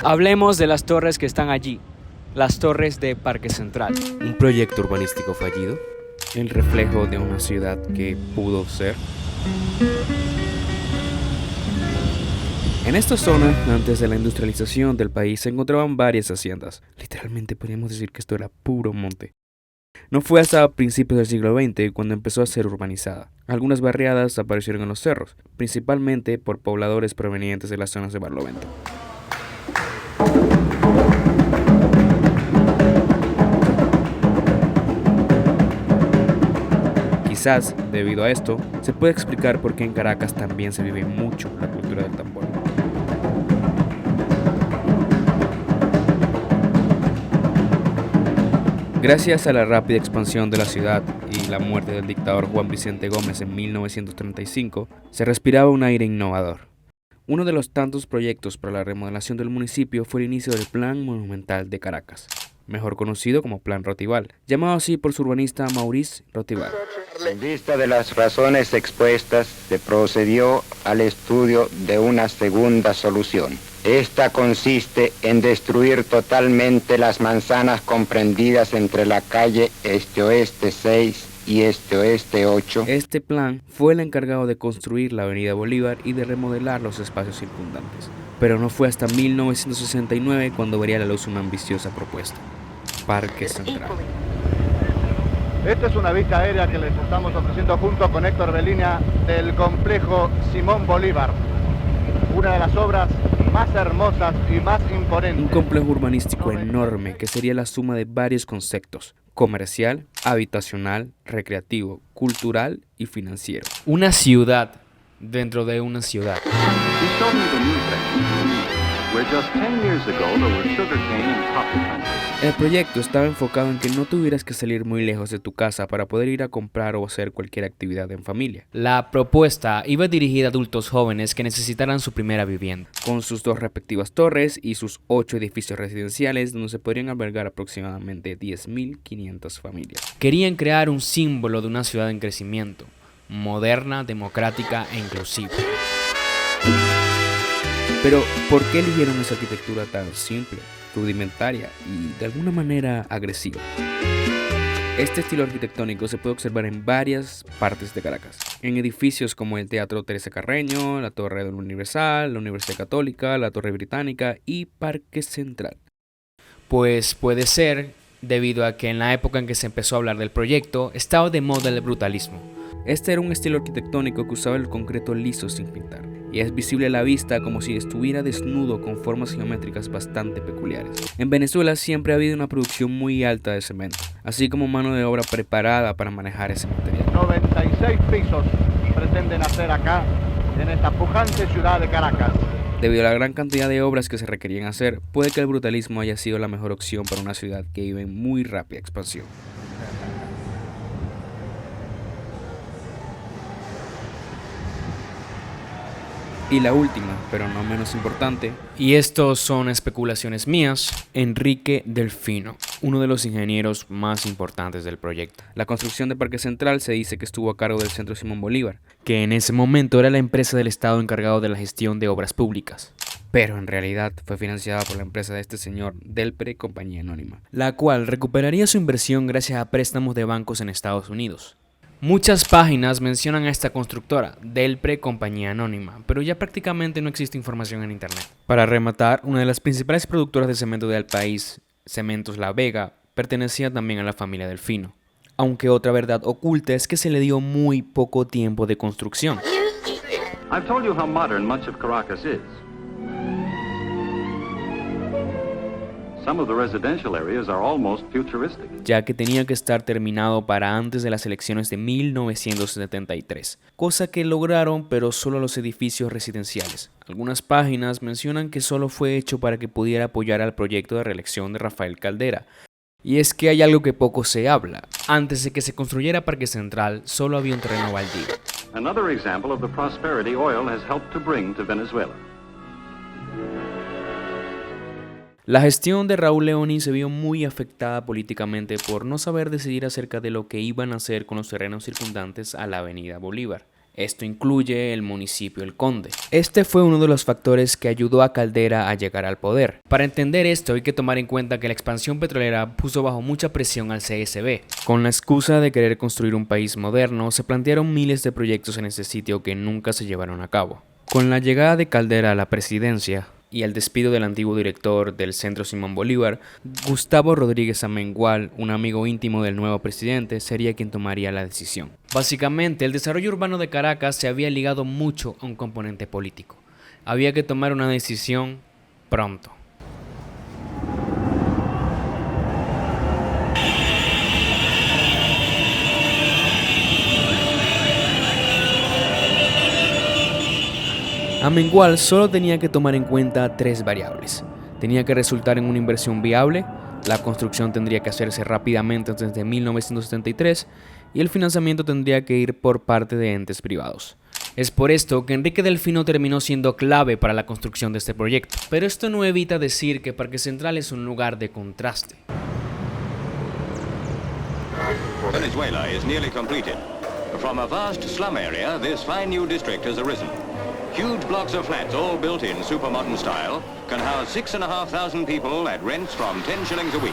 Hablemos de las torres que están allí, las torres de Parque Central. Un proyecto urbanístico fallido, el reflejo de una ciudad que pudo ser. En esta zona, antes de la industrialización del país, se encontraban varias haciendas. Literalmente podríamos decir que esto era puro monte. No fue hasta principios del siglo XX cuando empezó a ser urbanizada. Algunas barriadas aparecieron en los cerros, principalmente por pobladores provenientes de las zonas de Barlovento. Quizás, debido a esto, se puede explicar por qué en Caracas también se vive mucho la cultura del tambor. Gracias a la rápida expansión de la ciudad y la muerte del dictador Juan Vicente Gómez en 1935, se respiraba un aire innovador. Uno de los tantos proyectos para la remodelación del municipio fue el inicio del Plan Monumental de Caracas, mejor conocido como Plan Rotibal, llamado así por su urbanista Maurice Rotibal. En vista de las razones expuestas, se procedió al estudio de una segunda solución. Esta consiste en destruir totalmente las manzanas comprendidas entre la calle Este-Oeste 6 y Este-Oeste 8. Este plan fue el encargado de construir la avenida Bolívar y de remodelar los espacios circundantes. Pero no fue hasta 1969 cuando vería la luz una ambiciosa propuesta: Parque Central. Esta es una vista aérea que les estamos ofreciendo junto con Héctor Belinia del complejo Simón Bolívar, una de las obras más hermosas y más imponentes. Un complejo urbanístico enorme que sería la suma de varios conceptos: comercial, habitacional, recreativo, cultural y financiero. Una ciudad dentro de una ciudad. El proyecto estaba enfocado en que no tuvieras que salir muy lejos de tu casa para poder ir a comprar o hacer cualquier actividad en familia. La propuesta iba dirigida a adultos jóvenes que necesitaran su primera vivienda, con sus dos respectivas torres y sus 8 edificios residenciales donde se podrían albergar aproximadamente 10.500 familias. Querían crear un símbolo de una ciudad en crecimiento, moderna, democrática e inclusiva. Pero, ¿por qué eligieron esa arquitectura tan simple, rudimentaria y de alguna manera agresiva? Este estilo arquitectónico se puede observar en varias partes de Caracas, en edificios como el Teatro Teresa Carreño, la Torre del Universal, la Universidad Católica, la Torre Británica y Parque Central. Pues puede ser debido a que en la época en que se empezó a hablar del proyecto estaba de moda el brutalismo. Este era un estilo arquitectónico que usaba el concreto liso sin pintar, y es visible a la vista como si estuviera desnudo con formas geométricas bastante peculiares. En Venezuela siempre ha habido una producción muy alta de cemento, así como mano de obra preparada para manejar ese material. 96 pisos pretenden hacer acá, en esta pujante ciudad de Caracas. Debido a la gran cantidad de obras que se requerían hacer, puede que el brutalismo haya sido la mejor opción para una ciudad que vive en muy rápida expansión. Y la última, pero no menos importante, y estos son especulaciones mías, Enrique Delfino, uno de los ingenieros más importantes del proyecto. La construcción de Parque Central se dice que estuvo a cargo del Centro Simón Bolívar, que en ese momento era la empresa del Estado encargado de la gestión de obras públicas. Pero en realidad fue financiada por la empresa de este señor, Delpre Compañía Anónima, la cual recuperaría su inversión gracias a préstamos de bancos en Estados Unidos. Muchas páginas mencionan a esta constructora, Delpre Compañía Anónima, pero ya prácticamente no existe información en internet. Para rematar, una de las principales productoras de cemento del país, Cementos La Vega, pertenecía también a la familia Delfino. Aunque otra verdad oculta es que se le dio muy poco tiempo de construcción. I've told you how modern much of Caracas is. Some of the residential areas are almost futuristic. Ya que tenía que estar terminado para antes de las elecciones de 1973, cosa que lograron pero solo los edificios residenciales. Algunas páginas mencionan que solo fue hecho para que pudiera apoyar al proyecto de reelección de Rafael Caldera. Y es que hay algo que poco se habla. Antes de que se construyera Parque Central, solo había un terreno baldío. Another example of the prosperity oil has helped to bring to Venezuela. La gestión de Raúl Leoni se vio muy afectada políticamente por no saber decidir acerca de lo que iban a hacer con los terrenos circundantes a la avenida Bolívar. Esto incluye el municipio El Conde. Este fue uno de los factores que ayudó a Caldera a llegar al poder. Para entender esto hay que tomar en cuenta que la expansión petrolera puso bajo mucha presión al CSB. Con la excusa de querer construir un país moderno, se plantearon miles de proyectos en este sitio que nunca se llevaron a cabo. Con la llegada de Caldera a la presidencia y el despido del antiguo director del Centro Simón Bolívar, Gustavo Rodríguez Amengual, un amigo íntimo del nuevo presidente, sería quien tomaría la decisión. Básicamente, el desarrollo urbano de Caracas se había ligado mucho a un componente político. Había que tomar una decisión pronto. Amengual solo tenía que tomar en cuenta 3 variables. Tenía que resultar en una inversión viable, la construcción tendría que hacerse rápidamente antes de 1973 y el financiamiento tendría que ir por parte de entes privados. Es por esto que Enrique Delfino terminó siendo clave para la construcción de este proyecto. Pero esto no evita decir que Parque Central es un lugar de contraste. Venezuela is nearly completed. From a vast slum area, this fine new district has arisen. Huge blocks of flats, all built in super modern style, can house 6,500 people at rents from 10 shillings a week.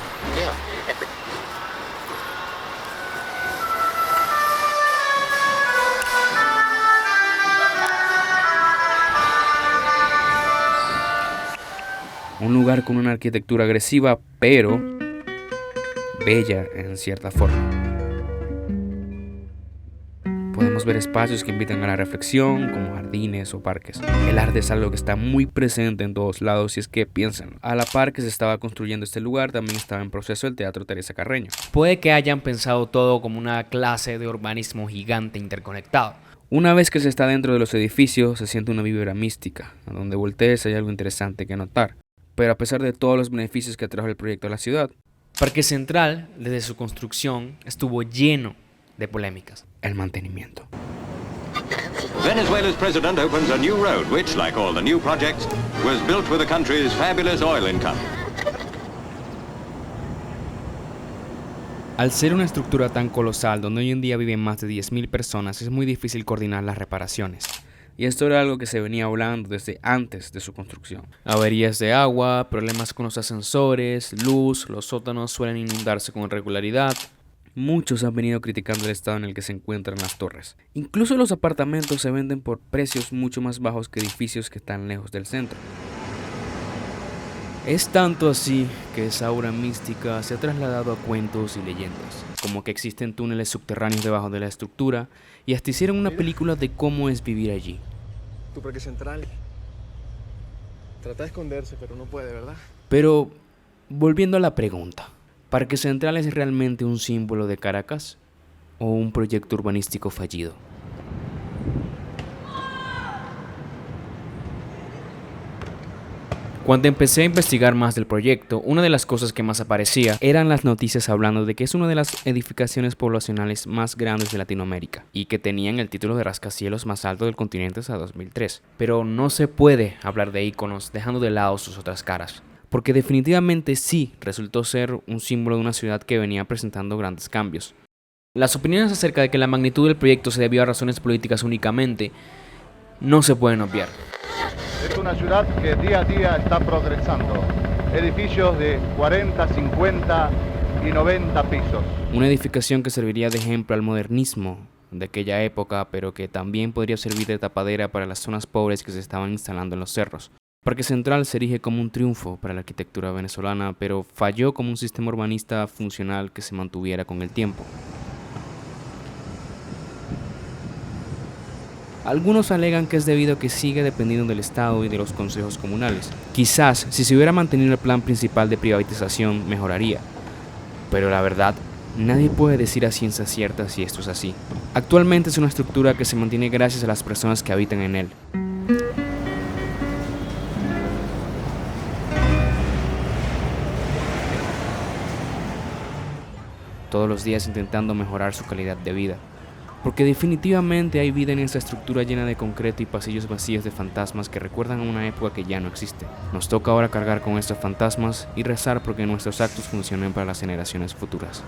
Un lugar con una arquitectura agresiva, pero bella en cierta forma. Podemos ver espacios que invitan a la reflexión, como jardines o parques. El arte es algo que está muy presente en todos lados y es que piensen, a la par que se estaba construyendo este lugar, también estaba en proceso el Teatro Teresa Carreño. Puede que hayan pensado todo como una clase de urbanismo gigante interconectado. Una vez que se está dentro de los edificios, se siente una vibra mística, a donde voltees hay algo interesante que notar. Pero a pesar de todos los beneficios que trajo el proyecto a la ciudad, Parque Central, desde su construcción, estuvo lleno de polémicas. El mantenimiento. Venezuela's president opens a new road which, like all the new projects, was built with the country's fabulous oil income. Al ser una estructura tan colosal donde hoy en día viven más de 10.000 personas, es muy difícil coordinar las reparaciones. Y esto era algo que se venía hablando desde antes de su construcción. Averías de agua, problemas con los ascensores, luz, los sótanos suelen inundarse con regularidad. Muchos han venido criticando el estado en el que se encuentran las torres. Incluso los apartamentos se venden por precios mucho más bajos que edificios que están lejos del centro. Es tanto así que esa aura mística se ha trasladado a cuentos y leyendas, como que existen túneles subterráneos debajo de la estructura y hasta hicieron una película de cómo es vivir allí. Tu Parque Central trata de esconderse, pero no puede, ¿verdad? Pero, volviendo a la pregunta, ¿Parque Central es realmente un símbolo de Caracas o un proyecto urbanístico fallido? Cuando empecé a investigar más del proyecto, una de las cosas que más aparecía eran las noticias hablando de que es una de las edificaciones poblacionales más grandes de Latinoamérica y que tenían el título de rascacielos más alto del continente hasta 2003. Pero no se puede hablar de íconos dejando de lado sus otras caras, porque definitivamente sí resultó ser un símbolo de una ciudad que venía presentando grandes cambios. Las opiniones acerca de que la magnitud del proyecto se debió a razones políticas únicamente no se pueden obviar. Es una ciudad que día a día está progresando. Edificios de 40, 50 y 90 pisos. Una edificación que serviría de ejemplo al modernismo de aquella época, pero que también podría servir de tapadera para las zonas pobres que se estaban instalando en los cerros. Parque Central se erige como un triunfo para la arquitectura venezolana, pero falló como un sistema urbanista funcional que se mantuviera con el tiempo. Algunos alegan que es debido a que sigue dependiendo del Estado y de los consejos comunales. Quizás, si se hubiera mantenido el plan principal de privatización, mejoraría. Pero la verdad, nadie puede decir a ciencia cierta si esto es así. Actualmente es una estructura que se mantiene gracias a las personas que habitan en él. Todos los días intentando mejorar su calidad de vida. Porque definitivamente hay vida en esta estructura llena de concreto y pasillos vacíos de fantasmas que recuerdan a una época que ya no existe. Nos toca ahora cargar con estos fantasmas y rezar porque nuestros actos funcionen para las generaciones futuras.